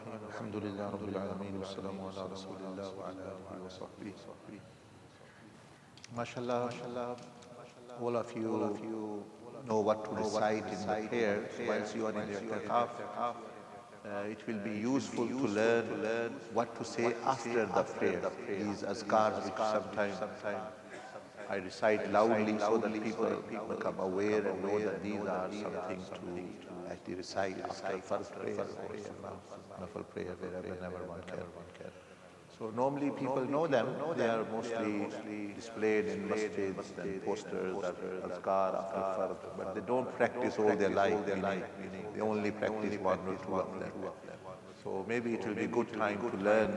الرحيم الحمد لله رب العالمين والسلام على رسول الله وعلى آله وصحبه. MashaAllah, all of you know what to recite in the prayer whilst you are in the i'tikaf. It will be useful to learn what to say after the prayer. These azkars which sometimes I recite loudly so that people become aware and know that these are something to actually recite after first prayer or nafil prayer, whenever one can. So normally people know them. They are mostly displayed in masjids and posters or azkar after fard, but they don't practice all their life, meaning they only practice one or two of them. So maybe it will be a good time to learn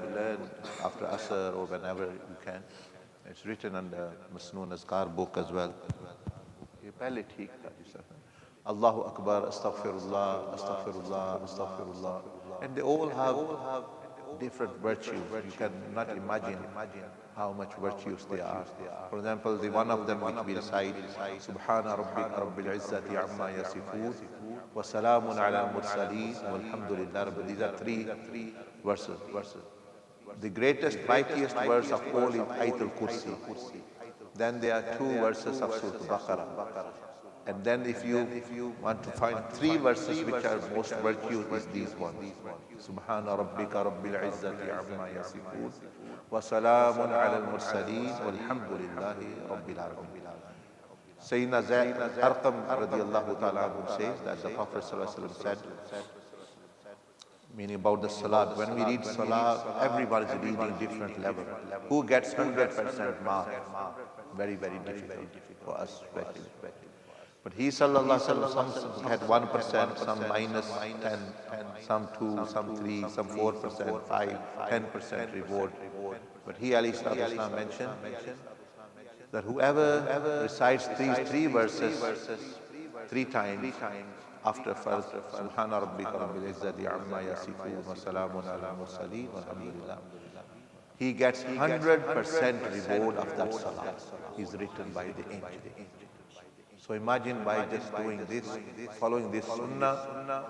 after Asr or whenever you can. It's written on the Masnoon Azkar book as well. ये पहले ठीक था जी sir. Allahu Akbar, Astaghfirullah, Astaghfirullah, Astaghfirullah. And they all have different virtues. You cannot imagine how much virtues they are. For example, the one of them which we recite, Subhana Rabbika Rabbil Izzati Amma Yasifoon, wa Salamun ala Mursaleen, walhamdulillah Rabbil. These are three verses. The greatest, mightiest verse of all is Ayatul Kursi. Then there are two verses of Surah Baqarah. And then if you want to find three verses which are most virtuous, is these ones. Subhana Rabbika Rabbil Izzati Amma Yasifoon, wa Salamun ala al-Mursaleen, walhamdulillahi Rabbil Alameen. Sayyidina Zayd Arqam radiallahu ta'ala anhu says that the Prophet said, meaning about the salat, when we read salat, everyone is reading different level. Who gets 100% mark? Very, very difficult for us especially. But he sallallahu alaihi wasallam, some had 1%, some minus 10, some 2, some 3, some 4%, 5, 10% reward. But he alayhi salatu wasallam mentioned that whoever recites these three verses 3 times after first Subhana Rabbika Rabbil Izzati Amma Yasifoon wa Salamun ala Mursaleen walhamdulillah, he gets 100% reward of that salah. Is written by the angel. So imagine by just doing this, following this sunnah,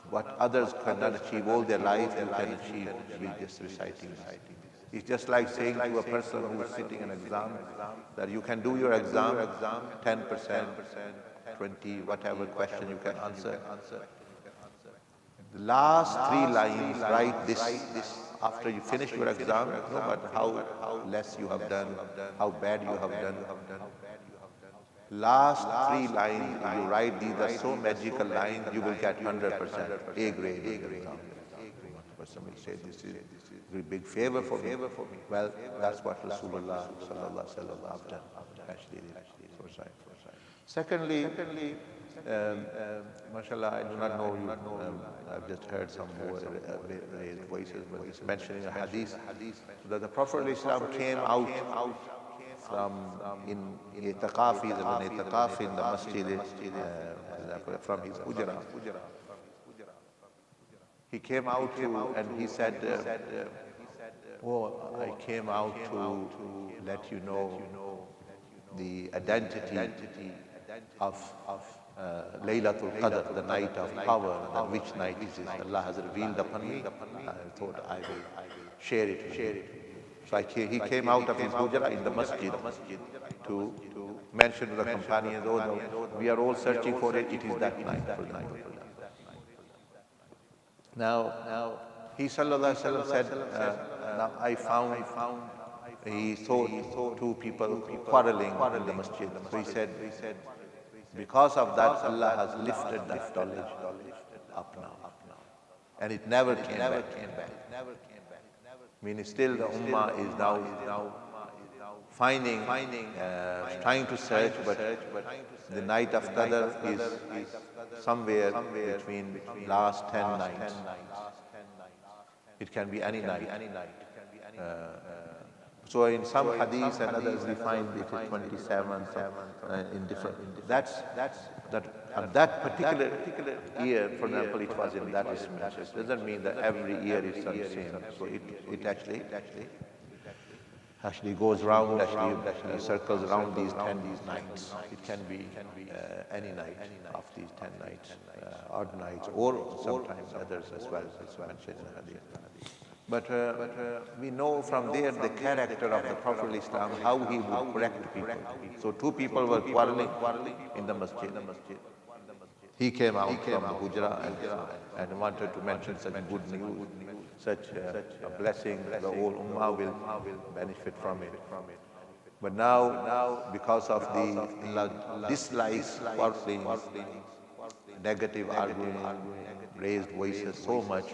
what others cannot achieve all their life, you can achieve with just reciting this. It's just like saying to a person who is sitting an exam that you can do your exam 10%, 20, whatever question you can answer. The last 3 lines, write this after you finish your exam, no matter how less you have done, how bad you have done. Last 3 lines, you write these are so magical lines, you will get 100% A grade. Person will say, this is a very big favor for me. Well, that's what Rasulullah sallallahu alaihi wasallam have done. Actually, Secondly, mashallah, I do not know you, I've just heard some more raised voices, but it's mentioning a hadith that the Prophet ﷺ came out from in i'tikaf, in the masjid, from his hujra. He came out and he said, oh, I came out to let you know the identity of Laylatul Qadr, the night of power, and which night is it? Allah has revealed upon me. I thought I will share it. So he came out of his hujra in the masjid to mention to the companions, oh no, we are all searching for it, it is that night. Now, he sallallahu alaihi wasallam said, now I found, he saw 2 people quarreling in the masjid. So he said, because of that, Allah has lifted that knowledge up now. And it never came back. Meaning still the ummah is now finding, trying to search, but the night of Qadr is somewhere between last 10 nights. It can be any night. So in some hadiths and others we find it is 27, in different. That particular year, for example, it was in that dispensation. Doesn't mean that every year is the same. So it actually. actually goes round, circles around these 10 nights. It can be any night of these 10 nights, odd nights, or sometimes others as well, as mentioned in the hadith. But we know from there the character of the Prophet Islam, how he would correct people. So two people were quarreling in the masjid. He came out from the Hujra and wanted to mention such good news, such a blessing, the whole Ummah will benefit from it. But now, because of the dislikes, quarreling, negative arguing, raised voices so much,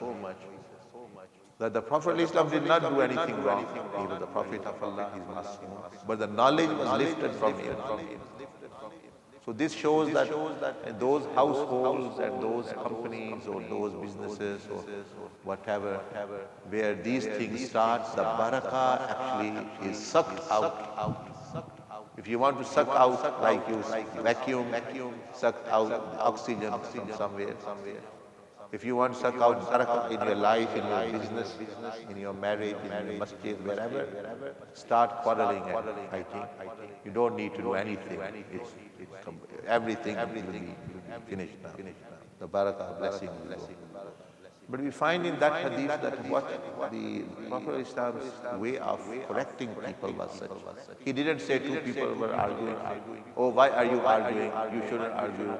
that the Prophet Islam did not do anything wrong. He was the Prophet of Allah, he is Masoom. But the knowledge was lifted from him. So this shows that those households and those companies or those businesses or whatever, where these things start, the barakah actually is sucked out. If you want to suck out, like you vacuum, suck out oxygen from somewhere. If you want to suck out barakah in your life, in your business, in your marriage, in your masjid, wherever, start quarreling and fighting. You don't need to do anything. Everything will be finished now. The barakah, blessing will go. But we find in that hadith that what the Prophet Islam's way of correcting people was such. He didn't say two people were arguing. Oh, why are you arguing? You shouldn't argue.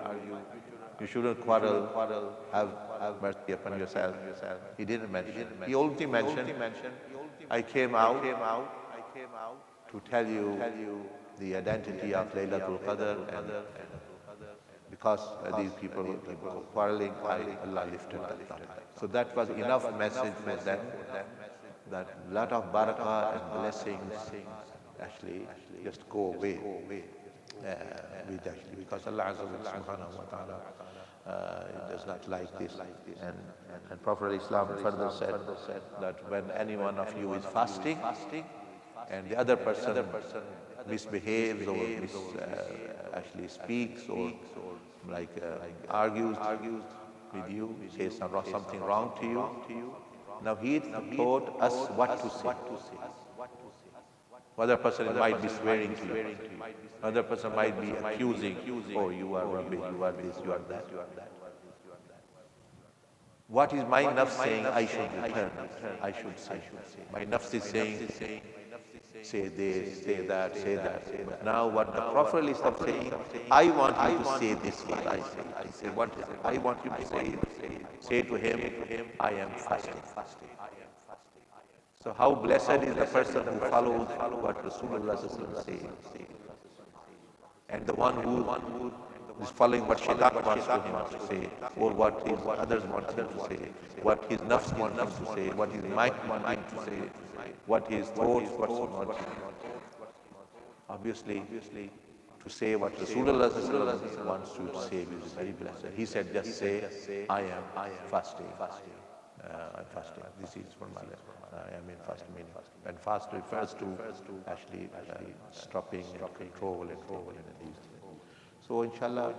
You shouldn't quarrel. Have mercy upon yourself. He didn't mention. He only mentioned, I came out to tell you the identity of Laylatul Qadr, and because these people were quarreling, Allah lifted that. So that was enough message for them, that lot of barakah and blessings actually just go away. Because Allah subhanahu wa ta'ala does not like this. And Prophet Islam further said that when any one of you is fasting and the other person misbehaves or actually speaks or argues with you, says something wrong to you, now he taught us what to say. Other person might be swearing to you. Other person might be accusing, oh, you are rubbish, you are this, you are that. What is my nafs saying? I should return. I should say. My nafs is saying, say this, say that, say that. But now what the Prophet is saying, I want you to say this what I say. I say what I want you to say to him, I am fasting. So how blessed is the person who follows what Rasulullah says, and the one who is following what Shaitan wants him to say, or what his others want him to say, what his nafs want him to say, what his mind want him to say, what his thoughts want him. Obviously, to say what Rasulullah wants you to say is very blessed. He said, just say, I am fasting. I'm fasting. This is for my life. I am in fasting meaning. And fast refers to actually stopping and control and these things. So inshallah,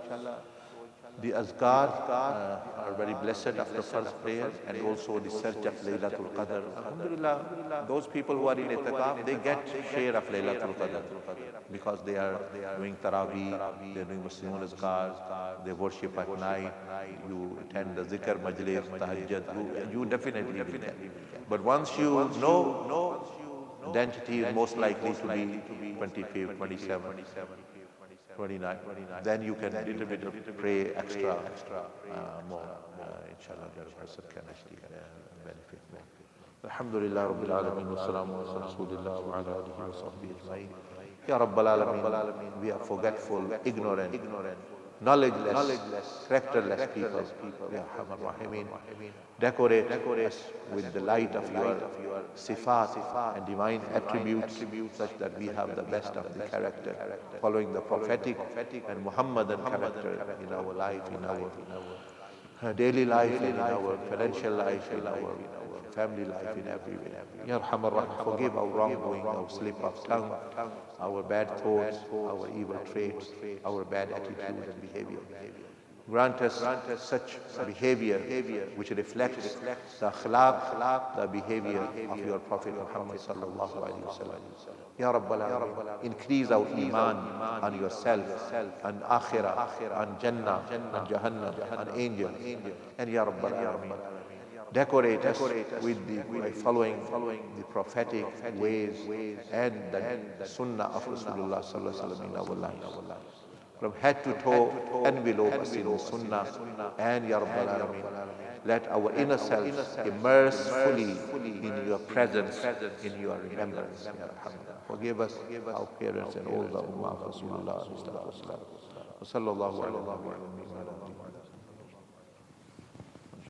the azkar are very blessed after first prayer, and also the search of Laylatul Qadr. Alhamdulillah, those people who are in itikaf, they get share of Laylatul Qadr because they are doing Taraweeh, they are doing Muslim azkar, they worship at night, you attend the zikr, majlis, tahajjud, you definitely will get. But once you know, identity is most likely to be 25, 27, 29, then you can little bit pray extra more. Inshallah, the person can actually benefit more. Alhamdulillah Rabbil Alameen wa salamu ala Rasulillah wa ala alihi wa sahbihi ajma'in. Ya Rabbal Alameen, we are forgetful, ignorant, knowledgeless, characterless people. Ya Arhamar Rahimin, decorate us with the light of your sifat and divine attributes, such that we have the best of the character, following the prophetic and Muhammadan character in our life, in our daily life, in our financial life, in our family life, in every way. Ya Arhamar Rahim, forgive our wrongdoing, our slip of tongue, our bad thoughts, our evil traits, our bad attitude and behavior. Grant us such behavior which reflects the akhlaq, the behavior of your Prophet Muhammad sallallahu alaihi wasallam. Ya Rabbal Alameen, increase our iman on yourself, on akhirah, on Jannah, on Jahannam, on angels. And Ya Rabbal Alameen, decorate us by following the prophetic ways and the sunnah of Rasulullah sallallahu alaihi wasallam in our lives. From head to toe, envelope us in the sunnah and Ya Rabbal Alameen. Let our inner selves immerse fully in your presence, in your remembrance. Ya Rahman. Forgive us, our parents and all the ummah of Rasulullah. Wa sallallahu ala nabiyyina Muhammad.